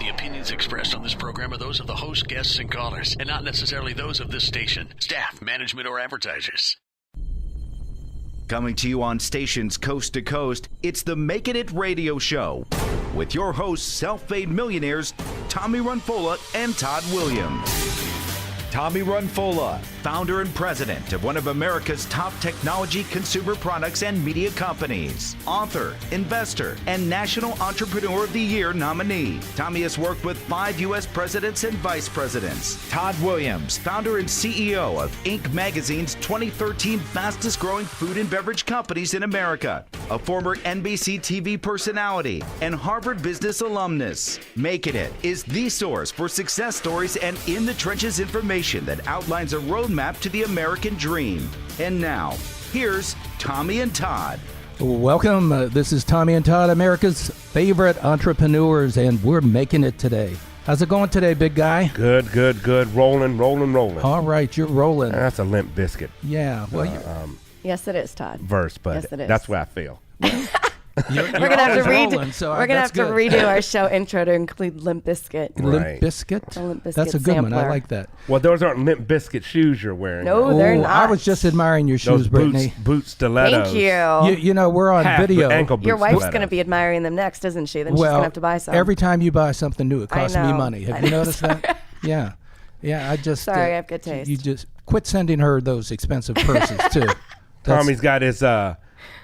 The opinions expressed on this program are those of the host, guests, and callers, and not necessarily those of this station, staff, management, or advertisers. Coming to you on stations coast to coast, it's the Makin It radio show with your hosts, self-made millionaires Tommy Runfola and Todd Williams. Tommy Runfola, founder and president of one of America's top technology, consumer products, and media companies. Author, investor, and National Entrepreneur of the Year nominee. Tommy has worked with 5 U.S. presidents and vice presidents. Todd Williams, founder and CEO of Inc. Magazine's 2013 fastest growing food and beverage companies in America. A former NBC TV personality and Harvard Business alumnus. Makin It is the source for success stories and in-the-trenches information that outlines a roadmap to the American dream. And now, here's Tommy and Todd. Welcome. This is Tommy and Todd, America's favorite entrepreneurs, and we're making it today. How's it going today, big guy? Good. Rolling. All right, you're rolling. That's a Limp Bizkit. Yeah. Well, yes, it is, Todd. Verse, but yes, it is. That's where I feel. We're gonna have to redo redo our show intro to include Limp Bizkit. Limp Bizkit? Limp Bizkit That's a good sampler. one. I like that. Well, those aren't Limp Bizkit shoes you're wearing. No, they're not. I was just admiring your shoes, Those Brittany. boots stilettos. Thank you. You know, we're on video. Ankle boots Your wife's stilettos. going to be admiring them next, isn't she? Then she's going to have to buy some. Every time you buy something new, it costs me know. money. Have you noticed that? Yeah. I just... Sorry, I have good taste. You just quit sending her those expensive purses, too. Tommy's got his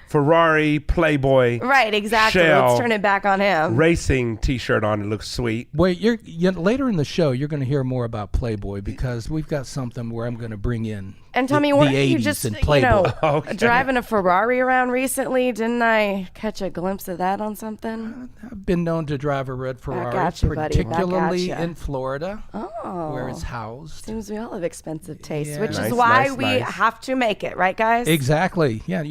Ferrari Playboy. Right, exactly. Shell Let's turn it back on him. Racing T-shirt on. It looks sweet. Wait, later in the show, you're going to hear more about Playboy because we've got something where I'm going to bring in And Tommy, the weren't you 80s just, and Playboy. Okay. driving a Ferrari around recently? Didn't I catch a glimpse of that on something? I've been known to drive a red Ferrari, got you, buddy. Back particularly at ya. in Florida, Oh. where it's housed. Seems we all have expensive tastes, Yeah. which Nice, is why nice, we nice. have to make it, right, guys? Exactly. Yeah,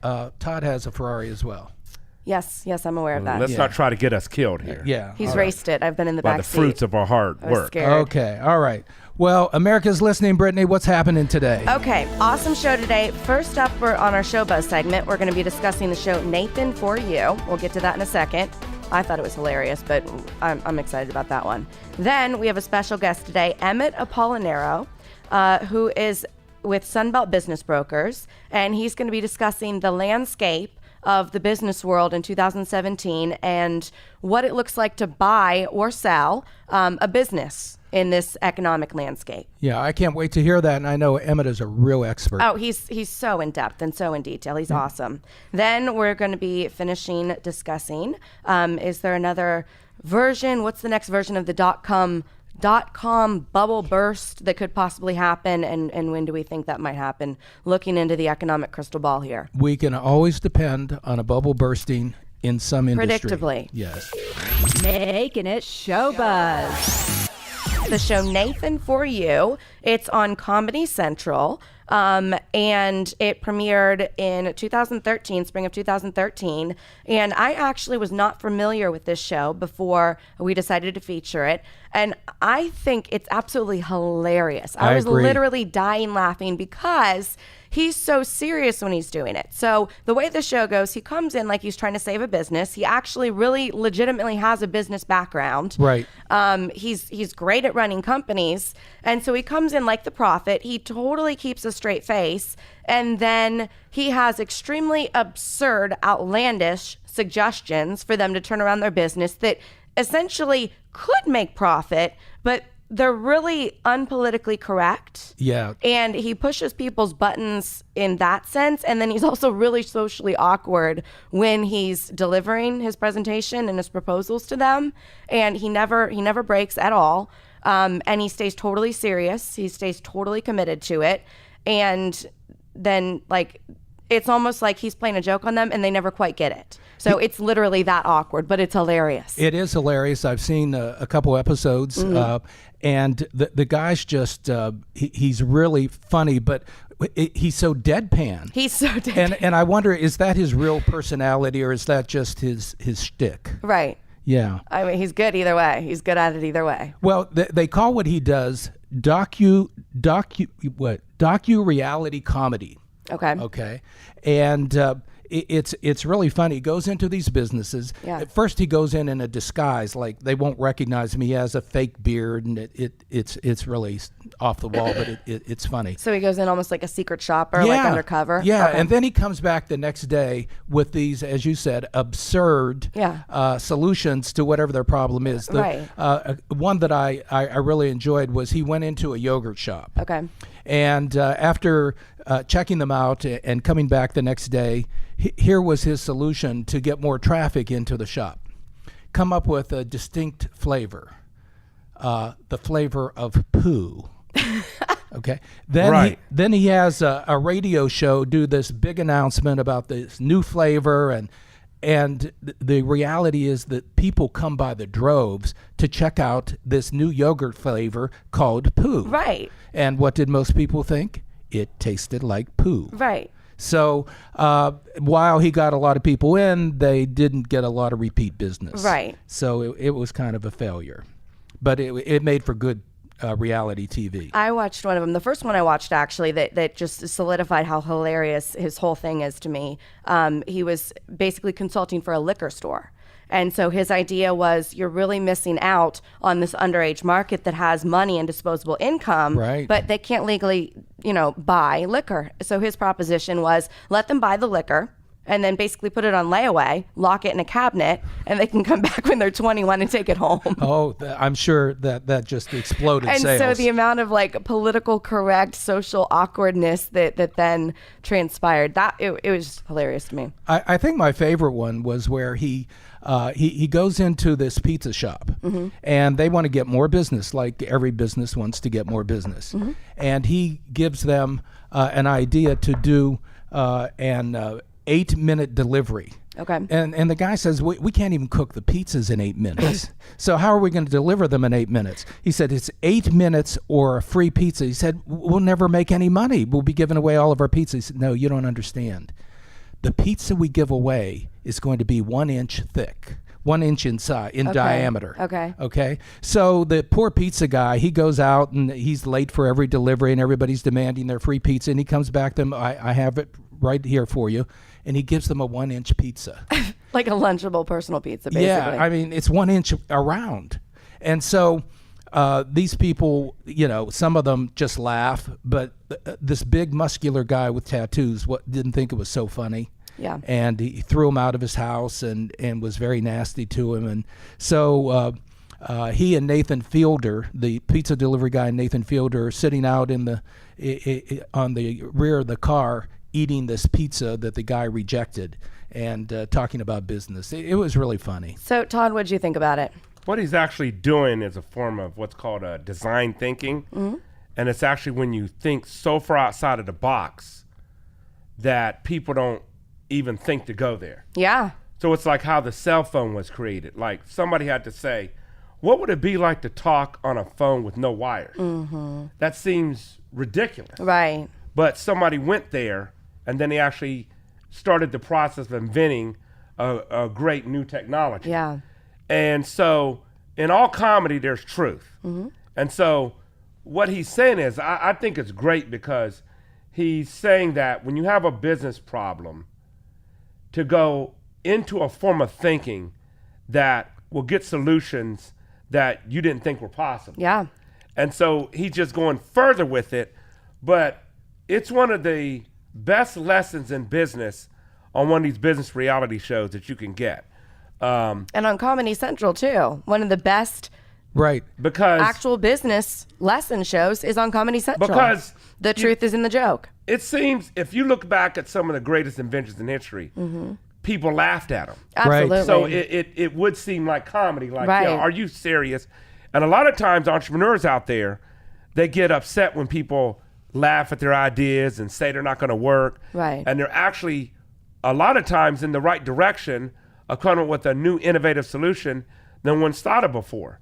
Todd has a Ferrari as well. Yes, I'm aware of that. Let's not try to get us killed here. Yeah. He's all right. raced it. I've been in the By back the seat. fruits of our hard I was work. scared. Okay. All right. Well, America's listening, Brittany. What's happening today? Okay, awesome show today. First up, we're on our Show Buzz segment. We're going to be discussing the show Nathan For You. We'll get to that in a second. I thought it was hilarious, but I'm excited about that one. Then we have a special guest today, Emmet Apolinario, who is with Sunbelt Business Brokers, and he's going to be discussing the landscape of the business world in 2017 and what it looks like to buy or sell a business in this economic landscape. Yeah, I can't wait to hear that, and I know Emmet is a real expert. Oh, he's so in depth and so in detail. He's awesome. Then we're going to be finishing discussing, is there another version? What's the next version of the dot-com bubble burst that could possibly happen, and when do we think that might happen? Looking into the economic crystal ball here. We can always depend on a bubble bursting in some industry. Predictably. Yes. Making it show buzz. The show Nathan For You. It's on Comedy Central, and it premiered in 2013, spring of 2013. And I actually was not familiar with this show before we decided to feature it. And I think it's absolutely hilarious. I was agree. literally dying laughing because he's so serious when he's doing it. So the way the show goes, he comes in like he's trying to save a business. He actually really legitimately has a business background. Right. He's great at running companies. And so he comes in like the prophet. He totally keeps a straight face. And then he has extremely absurd, outlandish suggestions for them to turn around their business that essentially could make profit, but they're really unpolitically correct. Yeah. And he pushes people's buttons in that sense. And then he's also really socially awkward when he's delivering his presentation and his proposals to them. And he never breaks at all. And he stays totally serious. He stays totally committed to it. And then, like, it's almost like he's playing a joke on them and they never quite get it. So it's literally that awkward, but it's hilarious. It is hilarious. I've seen a couple episodes, and the guy's just, he's really funny, but he's so deadpan. He's so deadpan. And I wonder, is that his real personality or is that just his shtick? Right. Yeah. I mean, he's good either way. He's good at it either way. Well, they call what he does docu reality comedy. Okay. Okay. And it's really funny. He goes into these businesses. Yeah. At first, he goes in a disguise, like they won't recognize him. He has a fake beard, and it's really off the wall, but it's funny. So he goes in almost like a secret shopper, like undercover. Yeah, Okay. and then he comes back the next day with these, as you said, absurd solutions to whatever their problem is. Right. One that I really enjoyed was he went into a yogurt shop. Okay. And after checking them out and coming back the next day, here was his solution to get more traffic into the shop. Come up with a distinct flavor, the flavor of poo. Okay. Then he has a radio show do this big announcement about this new flavor, and the reality is that people come by the droves to check out this new yogurt flavor called poo. Right. And what did most people think? It tasted like poo. Right. So while he got a lot of people in, they didn't get a lot of repeat business. Right. So it was kind of a failure. But it made for good reality TV. I watched one of them. The first one I watched, actually, that just solidified how hilarious his whole thing is to me. He was basically consulting for a liquor store. And so his idea was, you're really missing out on this underage market that has money and disposable income, right, but they can't legally, buy liquor. So his proposition was, let them buy the liquor and then basically put it on layaway, lock it in a cabinet, and they can come back when they're 21 and take it home. Oh, I'm sure that just exploded and sales. So the amount of political correct social awkwardness that then transpired, it was just hilarious to me. I think my favorite one was where he goes into this pizza shop, mm-hmm, and they want to get more business, like every business wants to get more business. Mm-hmm. And he gives them an idea to do an 8-minute delivery. Okay. And the guy says, we can't even cook the pizzas in 8 minutes. So how are we going to deliver them in 8 minutes? He said, it's 8 minutes or a free pizza. He said, we'll never make any money. We'll be giving away all of our pizza. He said, no, you don't understand. The pizza we give away is going to be 1 inch thick, 1 inch in diameter. Okay. Okay. So the poor pizza guy, he goes out and he's late for every delivery and everybody's demanding their free pizza. And he comes back to them, I have it right here for you. And he gives them a 1 inch pizza. Like a Lunchable personal pizza, basically. Yeah. I mean, it's 1 inch around. And so these people, some of them just laugh, but this big muscular guy with tattoos didn't think it was so funny. Yeah. And he threw him out of his house and was very nasty to him. And so he and Nathan Fielder, the pizza delivery guy, Nathan Fielder, are sitting out on the rear of the car eating this pizza that the guy rejected and talking about business. It was really funny. So, Todd, what did you think about it? What he's actually doing is a form of what's called design thinking. Mm-hmm. And it's actually when you think so far outside of the box that people don't even think to go there. Yeah. So it's like how the cell phone was created. Like somebody had to say, what would it be like to talk on a phone with no wires? Mm-hmm. That seems ridiculous. Right. But somebody went there, and then they actually started the process of inventing a great new technology. Yeah. And so in all comedy, there's truth. Mm-hmm. And so what he's saying is, I think it's great because he's saying that when you have a business problem, to go into a form of thinking that will get solutions that you didn't think were possible. Yeah. And so he's just going further with it, but it's one of the best lessons in business on one of these business reality shows that you can get. And on Comedy Central, too. One of the best because actual business lesson shows is on Comedy Central. Because the truth is in the joke. It seems, if you look back at some of the greatest inventions in history, mm-hmm, people laughed at them. Absolutely. Right. So it would seem like comedy, like, right, are you serious? And a lot of times entrepreneurs out there, they get upset when people laugh at their ideas and say they're not going to work. Right. And they're actually, a lot of times, in the right direction of coming up with a new innovative solution than one's thought of before.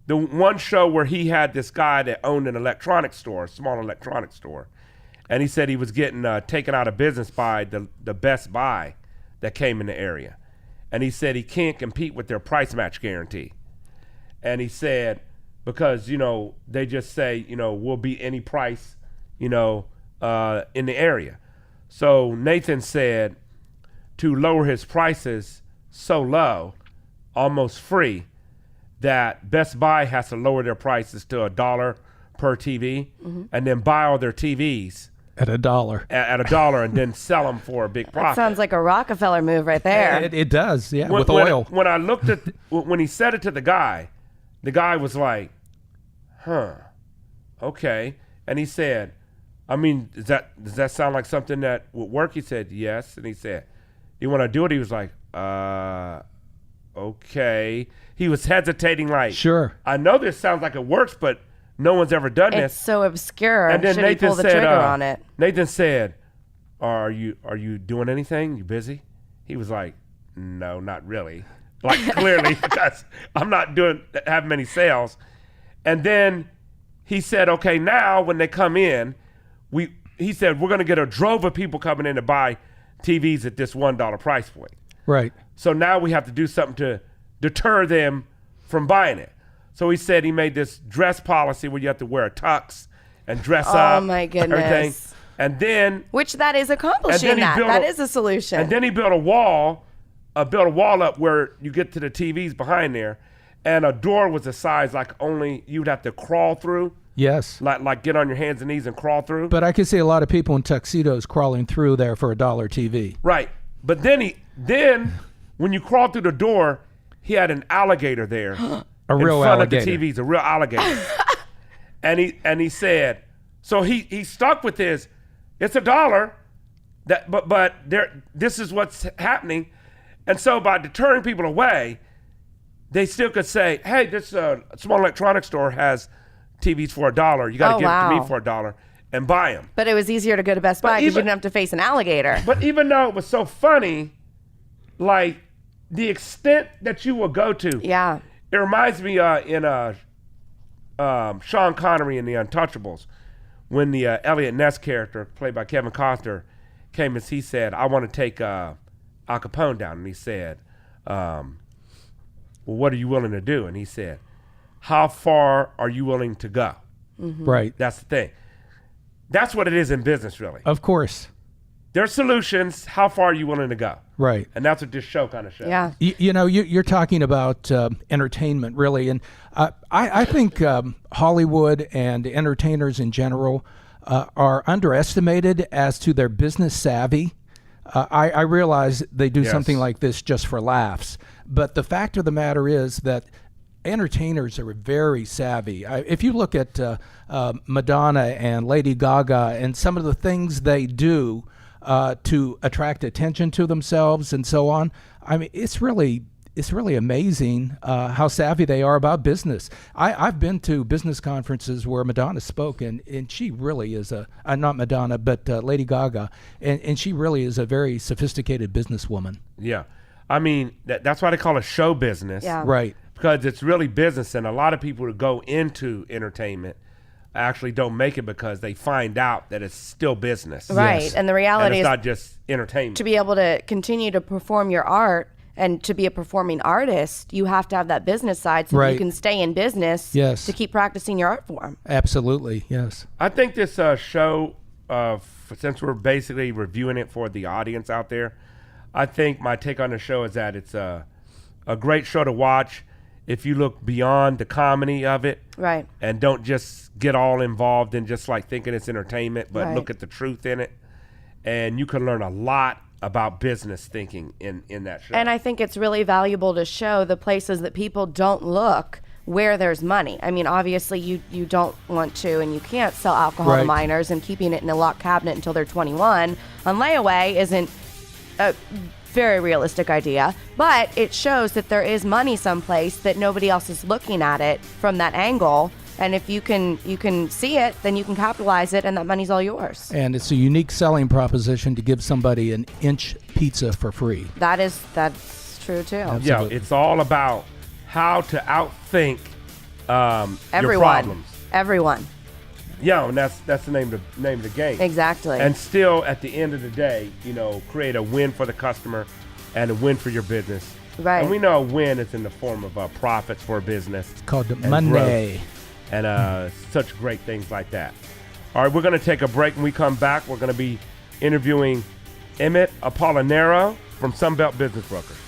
The one show where he had this guy that owned an electronics store, a small electronics store, and he said he was getting taken out of business by the Best Buy that came in the area. And he said he can't compete with their price match guarantee. And he said, because, they just say, we'll be any price, in the area. So Nathan said to lower his prices so low, almost free, that Best Buy has to lower their prices to $1 per TV and then buy all their TVs At $1. at $1 and then sell them for a big profit. That sounds like a Rockefeller move right there. It does, yeah, with oil. When I looked at, when he said it to the guy was like, huh, okay. And he said, I mean, does that sound like something that would work? He said, yes. And he said, you want to do it? He was like, okay. He was hesitating like, Sure. I know this sounds like it works, but no one's ever done It's this. so obscure. And then Should he pull the trigger on it? Nathan said, are you doing anything? You busy? He was like, no, not really. Like clearly, because I'm not having many sales. And then he said, okay, now when they come in, he said, we're going to get a drove of people coming in to buy TVs at this $1 price point. Right. So now we have to do something to deter them from buying it. So he said he made this dress policy where you have to wear a tux and dress up. Oh my goodness. Everything. And then Which that is accomplishing that. That is a solution. And then he built a wall up where you get to the TVs behind there, and a door was the size like only you'd have to crawl through. Yes. Like get on your hands and knees and crawl through. But I could see a lot of people in tuxedos crawling through there for $1 TV. Right. But then when you crawl through the door, he had an alligator there. A real in front alligator. of the TVs, a real alligator. and he said, so he stuck with his, it's $1, but this is what's happening. And so by deterring people away, they still could say, hey, this small electronics store has TVs for $1. You got to give it to me for $1 and buy them. But it was easier to go to Best Buy because you didn't have to face an alligator. But even though it was so funny, like the extent that you will go to. Yeah. It reminds me in Sean Connery in The Untouchables, when the Elliot Ness character, played by Kevin Costner, came as he said, I want to take Al Capone down. And he said, well, what are you willing to do? And he said, how far are you willing to go? Mm-hmm. Right. That's the thing. That's what it is in business, really. Of course. There's solutions. How far are you willing to go? Right. And that's what this show kind of shows. Yeah. You know, you're talking about entertainment, really. And I think Hollywood and entertainers in general are underestimated as to their business savvy. I realize they do something like this just for laughs. But the fact of the matter is that entertainers are very savvy. If you look at Madonna and Lady Gaga and some of the things they do to attract attention to themselves and so on, I mean, it's really amazing how savvy they are about business. I've been to business conferences where Madonna spoke, and she really is not Madonna, but Lady Gaga, and she really is a very sophisticated businesswoman. Yeah. I mean, that's why they call it show business. Yeah. Right. Because it's really business, and a lot of people who go into entertainment actually don't make it because they find out that it's still business. Right. Yes. And the reality And it's is not just entertainment. to be able to continue to perform your art and to be a performing artist, you have to have that business side so that you Right. can stay in business Yes. to keep practicing your art form. Absolutely, yes. I think this show, since we're basically reviewing it for the audience out there, I think my take on the show is that it's a great show to watch if you look beyond the comedy of it. Right. And don't just get all involved in just like thinking it's entertainment, but Right. look at the truth in it. And you can learn a lot about business thinking in that show. And I think it's really valuable to show the places that people don't look where there's money. I mean, obviously you don't want to and you can't sell alcohol to Right. minors, and keeping it in a locked cabinet until they're 21 on layaway isn't a very realistic idea, but it shows that there is money someplace that nobody else is looking at it from that angle. And if you can see it, then you can capitalize it, and that money's all yours. And it's a unique selling proposition to give somebody an inch pizza for free. That's true too. yeah, Absolutely. it's all about how to outthink your Everyone. problems. Everyone. Yeah, and that's the name of the game. Exactly. And still, at the end of the day, create a win for the customer and a win for your business. Right. And we know a win is in the form of profits for a business. It's called and money. growth and such great things like that. All right, we're going to take a break. When we come back, we're going to be interviewing Emmet Apolinario from Sunbelt Business Brokers.